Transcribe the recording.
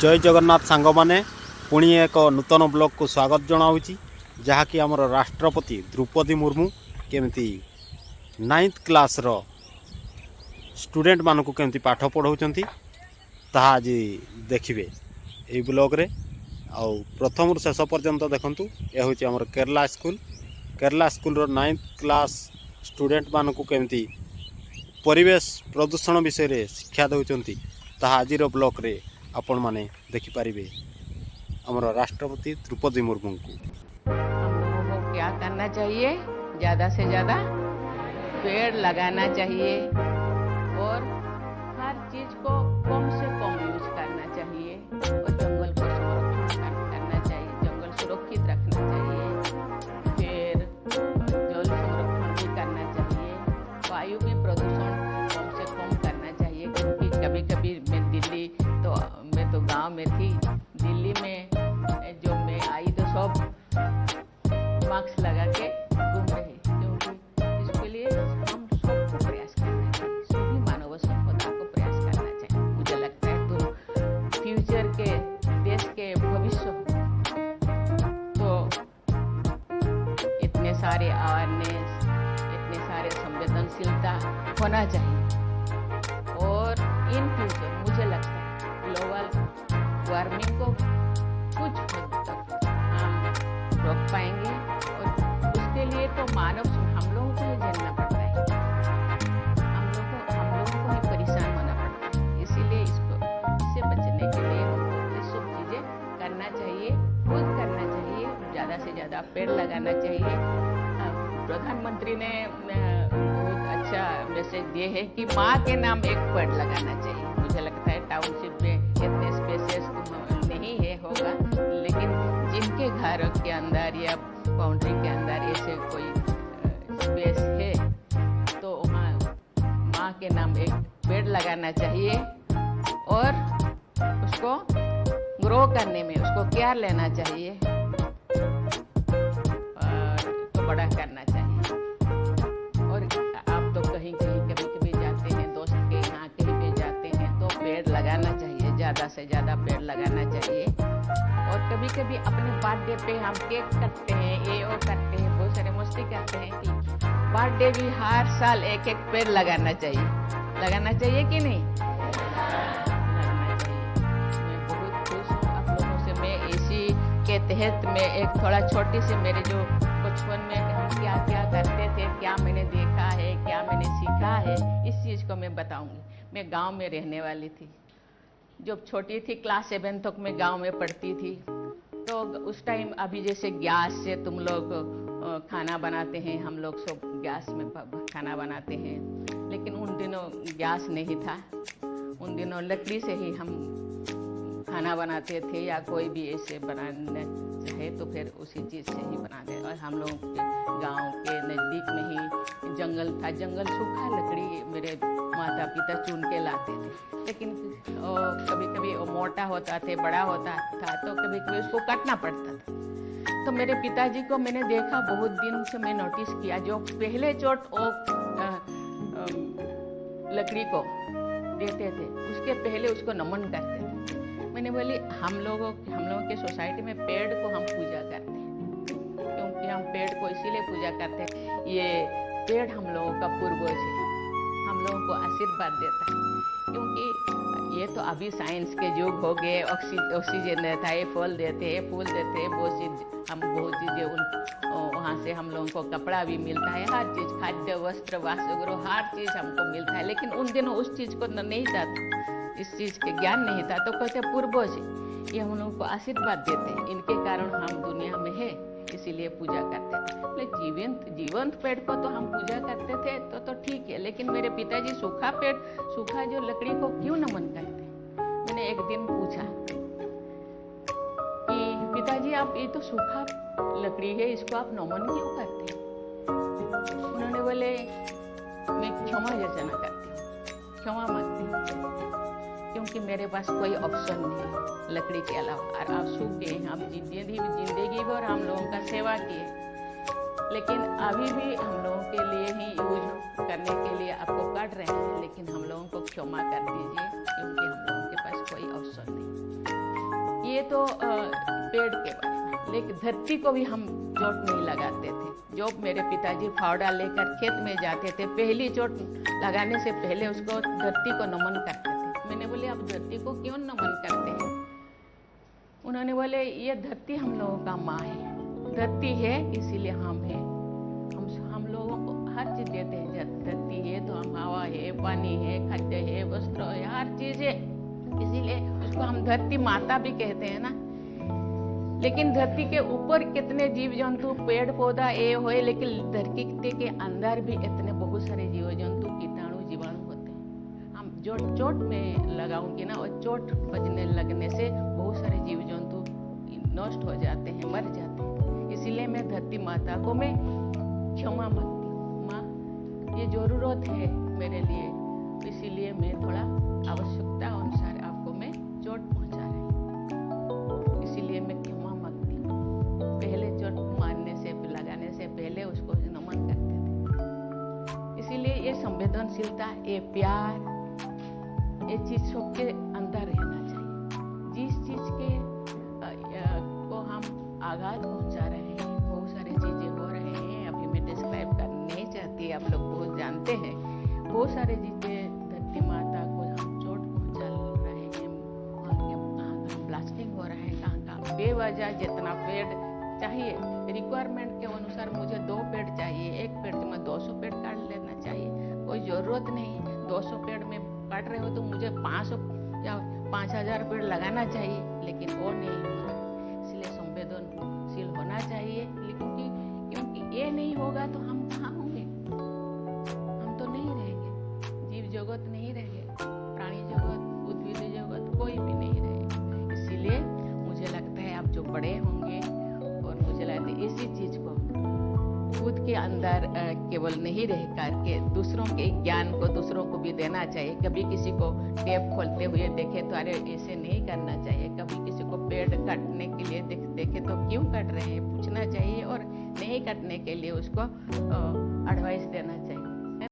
जय जगन्नाथ सांग माने पुणी एक नूतन ब्लॉग को स्वागत जनाऊँगी जहाँकि आमर राष्ट्रपति द्रौपदी मुर्मू केमती 9th क्लास रो स्टूडेंट मानक केमती पाठ पढ़ाऊँच ताहा आज देखिए यही ब्लॉग रे आउ प्रथम शेष पर्यंत देखंतु यह हूँ आमर केरला स्कूल रो 9th क्लास स्टूडेंट मानक केमती परिवेश प्रदूषण विषय रे शिक्षा दौरान ताहा आज ब्लॉग रे आपण माने देखिपारे हमारा राष्ट्रपति द्रौपदी मुर्मू को। हम लोगों को क्या करना चाहिए? ज़्यादा से ज़्यादा पेड़ लगाना चाहिए और हर चीज़ को कम से कम यूज करना चाहिए और जंगल को संरक्षण करना चाहिए, जंगल सुरक्षित रखना चाहिए, फिर जल संरक्षण भी करना चाहिए, वायु में प्रदूषण कम से कम करना चाहिए। क्योंकि कभी कभी मैं तो गांव में थी, दिल्ली में जो मैं आई तो सब मास्क लगा के घूम रहे, क्योंकि इसके लिए हम सबको प्रयास करना चाहिए, सभी मानव संपदा को प्रयास करना चाहिए। मुझे लगता है तो फ्यूचर के देश के भविष्य तो इतने सारे अवेयरनेस, इतने सारे संवेदनशीलता होना चाहिए और इन फ्यूचर मुझे लगता है ग्लोबल वार्मिंग को कुछ हद तक हम रोक पाएंगे और उसके लिए तो हम लोगों को ही झेलना पड़ता है, हम लोगों को ही परेशान होना पड़ता है। इसीलिए इससे बचने के लिए हमको ये सब चीज़ें करना चाहिए, खुद करना चाहिए, ज़्यादा से ज़्यादा पेड़ लगाना चाहिए। प्रधानमंत्री ने बहुत अच्छा मैसेज दिए है कि माँ के नाम एक पेड़ लगाना चाहिए। मुझे लगता है टाउनशिप में इतने स्पेसेस नहीं है होगा, लेकिन जिनके घरों के अंदर या बाउंड्री के अंदर ऐसे कोई स्पेस है तो वहाँ माँ के नाम एक पेड़ लगाना चाहिए और उसको ग्रो करने में उसको केयर लेना चाहिए और तो बड़ा करना चाहिए। और आप तो कहीं कभी जाते हैं, दोस्त के यहाँ कहीं पे जाते हैं तो पेड़ लगाना चाहिए, ज़्यादा से ज़्यादा पेड़ लगाना चाहिए। और कभी कभी अपने बर्थडे पे हम केक काटते हैं, ये और करते हैं, बहुत सारे मस्ती करते हैं कि बर्थडे भी हर साल एक एक पेड़ लगाना चाहिए कि नहीं? लगाना चाहिए। मैं बहुत खुश हूँ आप लोगों से। मैं इसी के तहत में एक थोड़ा छोटी सी मेरे जो बचपन में हम क्या क्या करते थे, क्या मैंने देखा है, क्या मैंने सीखा है, इस चीज़ को मैं बताऊंगी। मैं गांव में रहने वाली थी, जब छोटी थी क्लास 7 तक मैं गांव में पढ़ती थी। तो उस टाइम अभी जैसे गैस से तुम लोग खाना बनाते हैं, हम लोग सब गैस में खाना बनाते हैं, लेकिन उन दिनों गैस नहीं था, उन दिनों लकड़ी से ही हम खाना बनाते थे या कोई भी ऐसे बनाना चाहे तो फिर उसी चीज़ से ही बनाते। और हम लोगों के गांव के नज़दीक में ही जंगल था, जंगल सूखा लकड़ी मेरे माता पिता चुन के लाते थे, लेकिन कभी कभी वो मोटा होता था, बड़ा होता था, तो कभी कभी उसको काटना पड़ता था। तो मेरे पिताजी को मैंने देखा, बहुत दिन से मैं नोटिस किया, जो पहले चोट वो लकड़ी को देते थे उसके पहले उसको नमन करते थे। मैंने बोली हम लोगों के सोसाइटी में पेड़ को हम पूजा करते हैं, क्योंकि हम पेड़ को इसीलिए पूजा करते हैं, ये पेड़ हम लोगों का पूर्वज है, हम लोगों को आशीर्वाद देता है। क्योंकि ये तो अभी साइंस के युग हो गए, ऑक्सीजन देता है, फल देते हैं, फूल देते हैं, बहुत चीज़ें वहाँ से हम लोगों को कपड़ा भी मिलता है, हर चीज़, खाद्य वस्त्र वासगृह हर चीज़ हमको मिलता है। लेकिन उन दिनों उस चीज़ को नहीं था, इस चीज़ के ज्ञान नहीं था, तो कहते पूर्वज ये हम लोगों को आशीर्वाद देते हैं, इनके कारण हम दुनिया में है, इसीलिए पूजा करते थे। बोले जीवंत पेड़ को तो हम पूजा करते थे तो ठीक है, लेकिन मेरे पिताजी सूखा जो लकड़ी को क्यों नमन करते? मैंने एक दिन पूछा कि पिताजी आप ये तो सूखा लकड़ी है, इसको आप नमन क्यों करते? उन्होंने बोले मैं क्षमा याचना करती हूँ, क्षमा मांगती हूँ, क्योंकि मेरे पास कोई ऑप्शन नहीं है लकड़ी के अलावा। और आप सूख गए, आप जिंदगी भर हम लोगों का सेवा किए, लेकिन अभी भी हम लोगों के लिए ही यूज करने के लिए आपको काट रहे हैं, लेकिन हम लोगों को क्षमा कर दीजिए, क्योंकि हम लोगों के पास कोई ऑप्शन नहीं। तो पेड़ के बारे में, लेकिन धरती को भी हम चोट नहीं लगाते थे। जो मेरे पिताजी फावड़ा लेकर खेत में जाते थे, पहली चोट लगाने से पहले उसको धरती को नमन करते थे। मैंने बोले आप धरती को क्यों नमन करते हैं? उन्होंने बोले ये धरती हम लोगों का माँ है, धरती है इसीलिए हम हैं। हम लोगों को हर चीज देते हैं। जब धरती है तो हम हवा है, पानी है, खाद्य है, वस्त्र है, हर चीज है, इसीलिए उसको हम धरती माता भी कहते हैं ना। लेकिन धरती के ऊपर कितने जीव जंतु, पेड़ पौधा ये होए, लेकिन धरती के अंदर भी इतने बहुत सारे जीव जंतु, कीटाणु, जीवाणु होते हैं। हम जो चोट में लगाऊंगी ना, और चोट बजने लगने से बहुत सारे जीव जंतु नष्ट हो जाते हैं, मर जाते हैं। इसीलिए मैं धरती माता को मैं क्षमा मांगती हूँ। माँ ये जरूरत है मेरे लिए, इसीलिए मैं थोड़ा आवश्यकता अनुसार आपको मैं चोट पहुंचा रही हूँ, इसीलिए मैं क्षमा मांगती हूँ। पहले चोट मारने से, लगाने से पहले उसको नमन करते थे। इसीलिए ये संवेदनशीलता, ये प्यार, ये चीज सबके अंदर रहना चाहिए। जिस चीज के को हम आघात पहुंचा रहे हैं, बहुत सारी चीजें हो रहे हैं, अभी मैं डिस्क्राइब करना नहीं चाहती, आप लोग बहुत जानते हैं। बहुत सारे चीजें धरती माता को हम चोट पहुंचा रहे हैं, कहाँ ब्लास्टिंग हो रहा है, कहाँ बेवजह जितना पेड़ चाहिए रिक्वायरमेंट के अनुसार मुझे 2 पेड़ चाहिए, एक पेड़ में 200 पेड़ काट लेना चाहिए, कोई जरूरत नहीं। 200 पेड़ में काट रहे हो तो मुझे 500 या 5000 पेड़ लगाना चाहिए, लेकिन वो नहीं हो रहा। इसलिए संवेदनशील होना चाहिए, क्योंकि ये नहीं होगा तो हम कहाँ होंगे? हम तो नहीं रहेंगे, जीव जगत नहीं रहेंगे, प्राणी जगत, उद्भिद जगत कोई भी नहीं रहेगा। इसीलिए मुझे लगता है आप जो बड़े होंगे, और मुझे लगता है इसी चीज को खुद के अंदर केवल नहीं रह करके दूसरों के ज्ञान को दूसरों को भी देना चाहिए। कभी किसी को टेप खोलते हुए देखे तो अरे ऐसे नहीं करना चाहिए। कभी किसी को पेड़ काटने के लिए देखे तो क्यों काट रहे हैं पूछना चाहिए, और नहीं काटने के लिए उसको एडवाइस देना चाहिए।